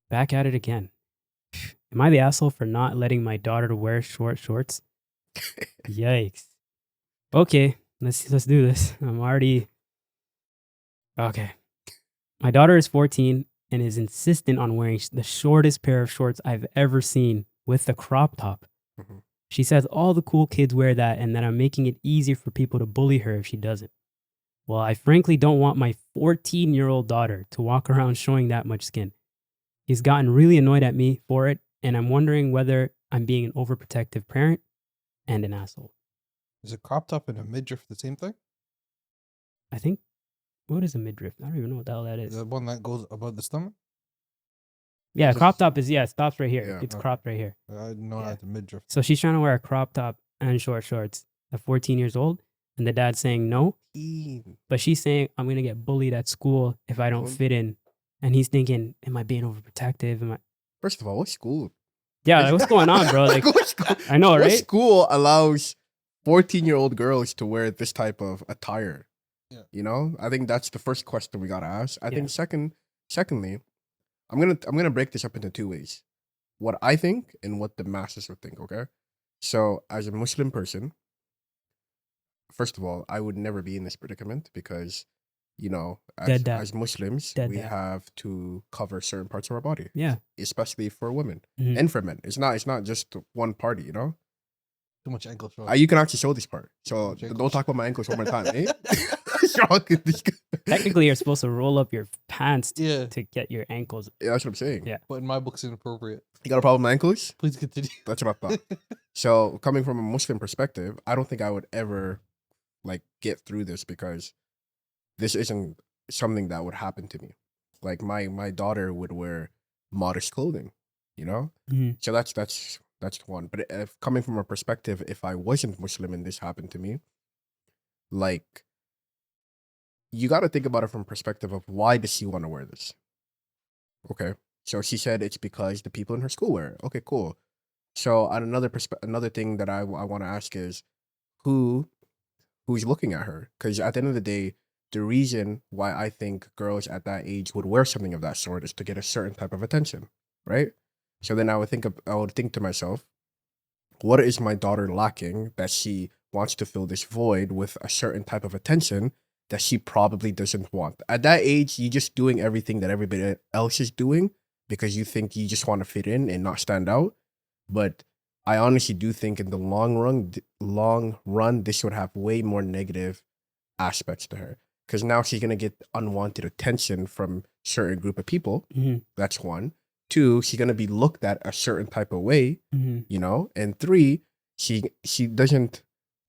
Back at it again. Am I the asshole for not letting my daughter wear short shorts? Yikes. Okay, let's do this. I'm already okay. My daughter is 14 and is insistent on wearing the shortest pair of shorts I've ever seen with the crop top. Mhm. She says all the cool kids wear that and that I'm making it easier for people to bully her if she doesn't. Well, I frankly don't want my 14-year-old daughter to walk around showing that much skin. He's gotten really annoyed at me for it, and I'm wondering whether I'm being an overprotective parent and an asshole. Is a crop top and a midriff the same thing? I think, what is a midriff? I don't even know what the hell that is. The one that goes above the stomach? Yeah, Just- crop top is, it stops right here. Yeah, It's okay. cropped right here. I know Yeah. that's a midriff. So she's trying to wear a crop top and short shorts at 14 years old, and the dad's saying no, but she's saying, I'm going to get bullied at school if I don't Well- fit in. And he's thinking, am I being overprotective? Am I? First of all, what school? Yeah, like, what's going on, bro? Like, What school? I know, What right? school allows 14-year-old girls to wear this type of attire? Yeah. You know, I think that's the first question we gotta ask. I Yeah. think secondly, I'm gonna break this up into two ways: what I think and what the masses would think. Okay, so as a Muslim person, first of all, I would never be in this predicament because, you know, Dead dad. as Muslims, Dead we dad. have to cover certain parts of our body, Yeah. especially for women Mhm. and for men. It's not just one party, you know. Too much ankle show. You can actually show this part. So Okay, don't cool. talk about my ankles one more time, eh? What's wrong with this guy? Technically, you're supposed to roll up your pants Yeah, to get your ankles. Yeah, that's what I'm saying. Yeah. but in my book, it's inappropriate. You got a problem with my ankles? Please continue. That's what I thought. So coming from a Muslim perspective, I don't think I would ever like get through this because this isn't something that would happen to me. Like my daughter would wear modest clothing, you know? Mhm. So that's one. But if coming from a perspective, if I wasn't Muslim and this happened to me, like you got to think about it from perspective of why does she want to wear this? Okay, so she said it's because the people in her school wear it. Okay, cool. So another thing that I want to ask is who's looking at her? Because at the end of the day, the reason why I think girls at that age would wear something of that sort is to get a certain type of attention, right? So then I would think to myself, what is my daughter lacking that she wants to fill this void with a certain type of attention that she probably doesn't want? At that age, you're just doing everything that everybody else is doing because you think you just want to fit in and not stand out. But I honestly do think in the long run, this would have way more negative aspects to her because now she's gonna get unwanted attention from certain group of people. Mhm. That's one. Two, she's gonna be looked at a certain type of way, Mhm. you know. And three, she doesn't.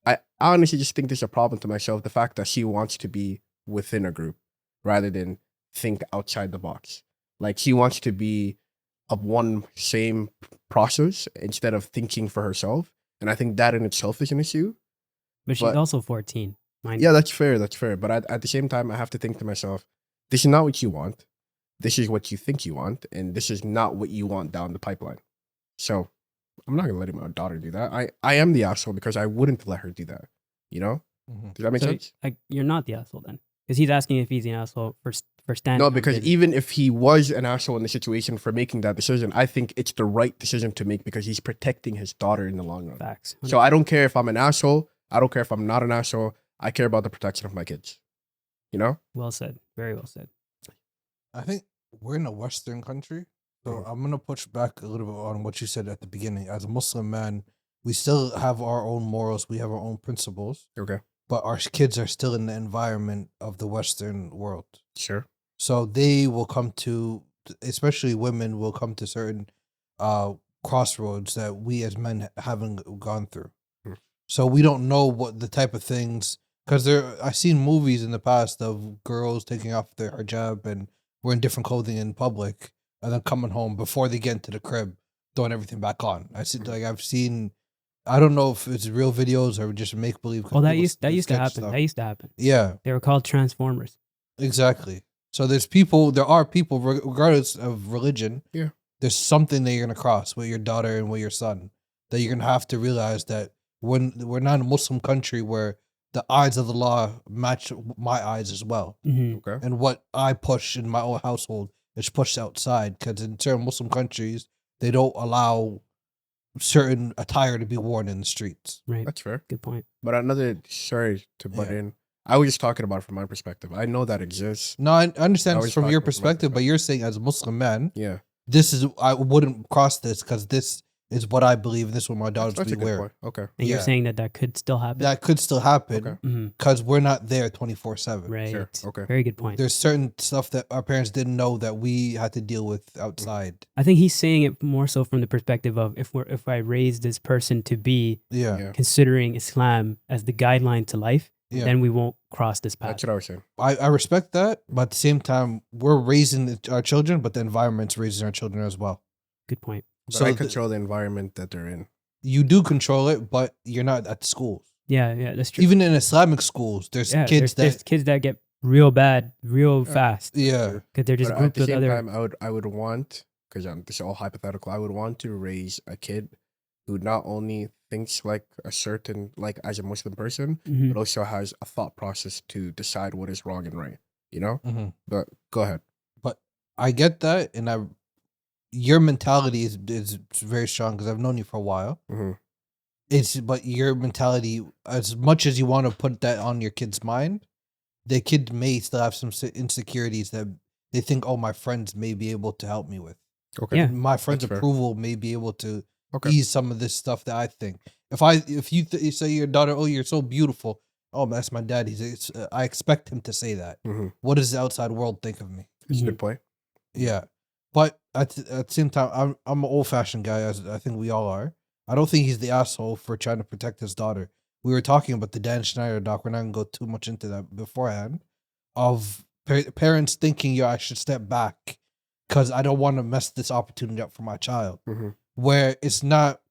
I honestly just think there's a problem to myself. The fact that she wants to be within a group rather than think outside the box. Like she wants to be of one same process instead of thinking for herself. And I think that in itself is an issue. But she's But- also 14. Mind Yeah, that's fair. That's fair. But at the same time, I have to think to myself, this is not what you want. This is what you think you want. And this is not what you want down the pipeline. So I'm not going to let my daughter do that. I am the asshole because I wouldn't let her do that. You know? Mhm. Does that make So, sense? like, you're not the asshole then, because he's asking if he's the asshole for standing. No, on because business. even if he was an asshole in the situation for making that decision, I think it's the right decision to make because he's protecting his daughter in the long run. Facts. So I don't care if I'm an asshole. I don't care if I'm not an asshole. I care about the protection of my kids. You know? Well said. Very well said. I think we're in a Western country, so Mhm. I'm gonna push back a little bit on what you said at the beginning. As a Muslim man, we still have our own morals, we have our own principles, Okay. but our kids are still in the environment of the Western world. Sure. So they will come to, especially women, will come to certain crossroads that we as men haven't gone through. Mm. So we don't know what the type of things, because I've seen movies in the past of girls taking off their hijab and wearing different clothing in public, and then coming home before they get into the crib, throwing everything back on. I've seen. I don't know if it's real videos or just make believe. Well, that used to happen. That used to happen. Yeah, They were called Transformers. exactly. So there are people, regardless of religion. Yeah. There's something that you're gonna cross with your daughter and with your son that you're gonna have to realize that when we're not in a Muslim country where the eyes of the law match my eyes as well, Mhm. Okay. and what I push in my own household it's pushed outside because in certain Muslim countries they don't allow certain attire to be worn in the streets. Right. That's fair. Good point. But sorry to butt Yeah. in. I was just talking about it from my perspective. I know that exists. No, I understand I it's was from your talking from my perspective, but you're saying as a Muslim man, Yeah. I wouldn't cross this because this is what I believe and this is what my daughters That's a be good wearing. point. Okay. And you're Yeah. saying that could still happen. That could still happen Okay. Mhm. because we're not there 24/7. Right. Sure. Okay. Very good point. There's certain stuff that our parents didn't know that we had to deal with outside. I think he's saying it more so from the perspective of if I raise this person to be Yeah. Yeah. considering Islam as the guideline to life, Yeah. then we won't cross this path. That's what I was saying. I respect that, but at the same time, we're raising our children, but the environment's raising our children as well. Good point. But So I the- control the environment that they're in. You do control it, but you're not at the schools. Yeah, that's true. Even in Islamic schools, there's kids there's kids that get real bad real fast yeah. because they're just But at grouped the with same other. time, I would want, because this is all hypothetical, I would want to raise a kid who not only thinks like a certain, like as a Muslim person, Mhm. but also has a thought process to decide what is wrong and right, you know? Mhm. But go ahead. But I get that, and your mentality is very strong because I've known you for a while. hmm But your mentality, as much as you want to put that on your kid's mind, the kid may still have some insecurities that they think, oh, my friends may be able to help me with. Okay. Yeah. My friends' That's fair. approval may be able to Okay. ease some of this stuff that I think. If you say your daughter, oh, you're so beautiful. Oh, that's my dad. I expect him to say that. Mhm. What does the outside world think of me? That's a Mhm. good point. Yeah, but at the same time, I'm an old fashioned guy, as I think we all are. I don't think he's the asshole for trying to protect his daughter. We were talking about the Dan Schneider doc. We're not gonna go too much into that beforehand. Of parents thinking, yo, I should step back because I don't want to mess this opportunity up for my child. hmm Where it's not.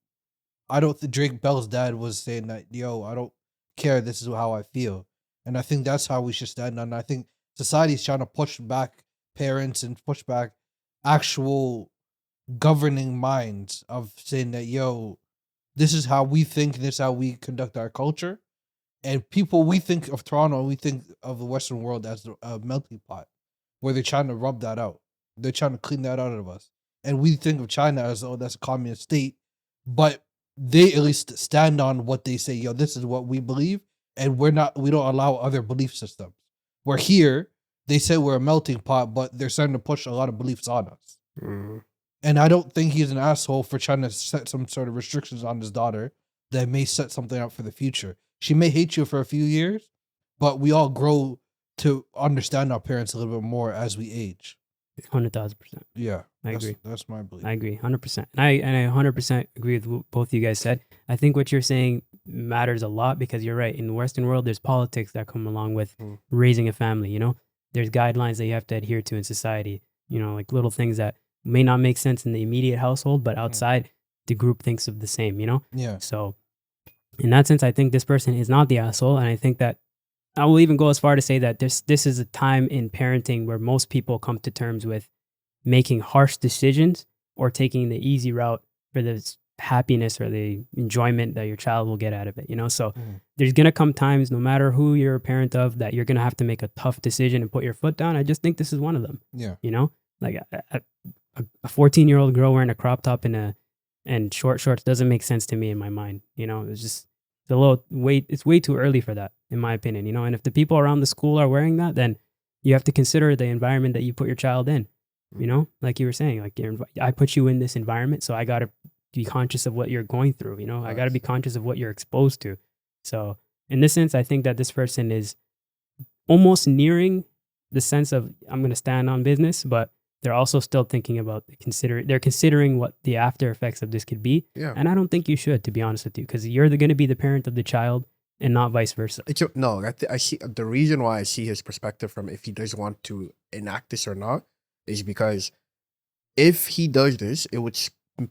I don't think Drake Bell's dad was saying that, yo, I don't care. This is how I feel, and I think that's how we should stand on. I think society's trying to push back parents and push back actual governing minds of saying that, yo, this is how we think, this is how we conduct our culture. And people, we think of Toronto, we think of the Western world as a melting pot where they're trying to rub that out. They're trying to clean that out of us. And we think of China as, oh, that's a communist state. But they at least stand on what they say, yo, this is what we believe. And we don't allow other belief systems. We're here, they say we're a melting pot, but they're starting to push a lot of beliefs on us. hmm And I don't think he's an asshole for trying to set some sort of restrictions on his daughter that may set something up for the future. She may hate you for a few years, but we all grow to understand our parents a little bit more as we age. 100,000%. Yeah, I agree. That's my belief. I agree 100%. And I 100% agree with what both you guys said. I think what you're saying matters a lot because you're right. In the Western world, there's politics that come along with Mm. raising a family. You know, there's guidelines that you have to adhere to in society. You know, like little things that may not make sense in the immediate household, but outside, the group thinks of the same. You know, Yeah. so in that sense, I think this person is not the asshole, and I think that I will even go as far to say that this is a time in parenting where most people come to terms with making harsh decisions or taking the easy route for the happiness or the enjoyment that your child will get out of it, you know? So Mhm. there's going to come times, no matter who you're a parent of, that you're going to have to make a tough decision and put your foot down. I just think this is one of them, Yeah. you know? Like a 14-year-old girl wearing a crop top and short shorts doesn't make sense to me in my mind, you know? It's just it's way too early for that, in my opinion, you know? And if the people around the school are wearing that, then you have to consider the environment that you put your child in. You know, like you were saying, like I put you in this environment, so I got to be conscious of what you're going through. You know, I got to be conscious of what you're exposed to. So in this sense, I think that this person is almost nearing the sense of I'm going to stand on business, but they're also still thinking about they're considering what the after effects of this could be. Yeah. And I don't think you should, to be honest with you, because you're going to be the parent of the child and not vice versa. I see the reason why I see his perspective from if he does want to enact this or not is because if he does this, it would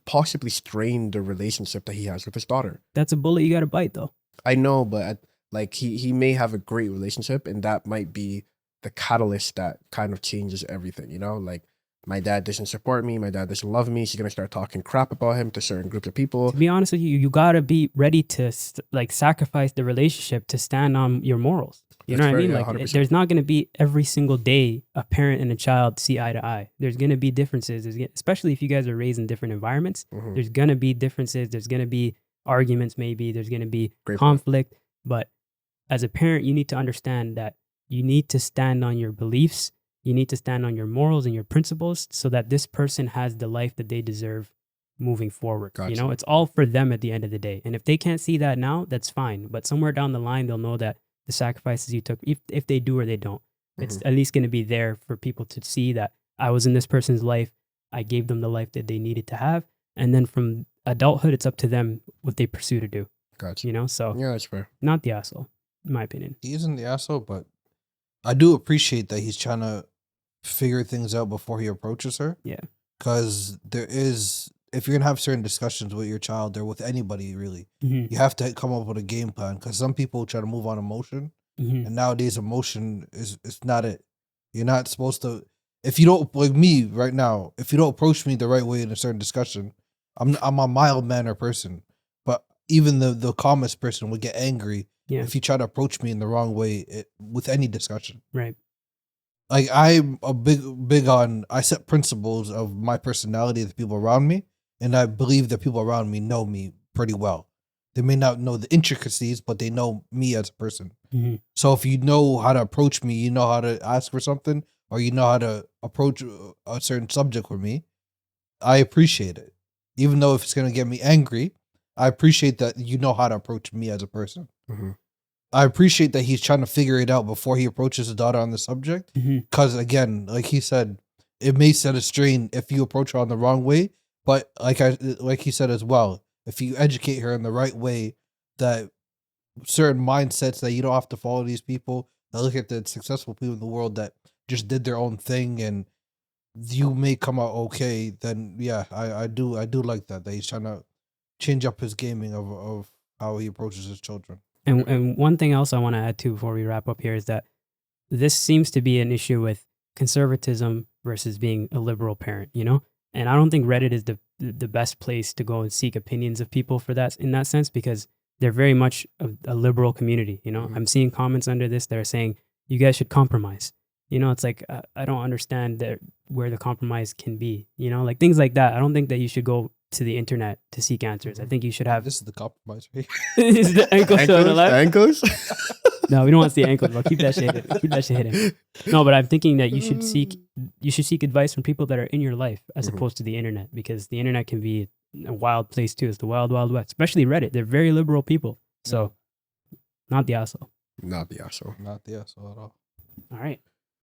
possibly strain the relationship that he has with his daughter. That's a bullet you got to bite, though. I know, but like he may have a great relationship, and that might be the catalyst that kind of changes everything. You know, like my dad doesn't support me, my dad doesn't love me. She's gonna start talking crap about him to certain groups of people. To be honest with you, you gotta be ready to like sacrifice the relationship to stand on your morals. You That's know what I fair, mean? yeah, Like 100%. there's not going to be every single day a parent and a child see eye to eye. There's going to be differences. Especially if you guys are raised in different environments. Mhm. There's going to be differences. There's going to be arguments. Maybe there's going to be Great point. conflict. But as a parent, you need to understand that you need to stand on your beliefs. You need to stand on your morals and your principles so that this person has the life that they deserve moving forward. You Gotcha. know, it's all for them at the end of the day. And if they can't see that now, that's fine. But somewhere down the line, they'll know that the sacrifices you took, if they do or they don't, it's Mm-hmm. at least going to be there for people to see that I was in this person's life. I gave them the life that they needed to have. And then from adulthood, it's up to them what they pursue to do, Gotcha. you know? So Yeah, that's fair. not the asshole, in my opinion. He isn't the asshole, but I do appreciate that he's trying to figure things out before he approaches her. Yeah. Because if you're going to have certain discussions with your child or with anybody, really, Mhm. you have to come up with a game plan. Because some people try to move on emotion. Mhm. And nowadays, emotion is not it. You're not supposed to. If you don't, like me right now, if you don't approach me the right way in a certain discussion, I'm a mild mannered person. But even the calmest person would get angry Yeah. if you try to approach me in the wrong way with any discussion. Right. Like I'm a big on. I set principles of my personality of the people around me, and I believe that people around me know me pretty well. They may not know the intricacies, but they know me as a person. Mhm. So if you know how to approach me, you know how to ask for something, or you know how to approach a certain subject with me, I appreciate it. Even though if it's going to get me angry, I appreciate that you know how to approach me as a person. Mhm. I appreciate that he's trying to figure it out before he approaches his daughter on the subject. Mhm. Because again, like he said, it may set a strain if you approach her on the wrong way. But like he said as well, if you educate her in the right way, that certain mindsets that you don't have to follow these people that look at the successful people in the world that just did their own thing and you may come out okay, then yeah, I do like that he's trying to change up his gaming of how he approaches his children. And one thing else I want to add to before we wrap up here is that this seems to be an issue with conservatism versus being a liberal parent, you know? And I don't think Reddit is the best place to go and seek opinions of people for that in that sense, because they're very much a liberal community, you know? Mhm. I'm seeing comments under this that are saying, you guys should compromise. You know, it's like, I don't understand where the compromise can be, you know? Like things like that. I don't think that you should go to the internet to seek answers. I think you should have... This is the compromise right Is the ankle showing a lot? Ankles? No, we don't want to see ankles, bro. Keep that shit hidden. Keep that shit hidden. No, but I'm thinking that you should seek advice from people that are in your life as Mhm. opposed to the internet, because the internet can be a wild place too. It's the wild, wild west, especially Reddit. They're very liberal people. So not the asshole. Not the asshole. Not the asshole at all. All right.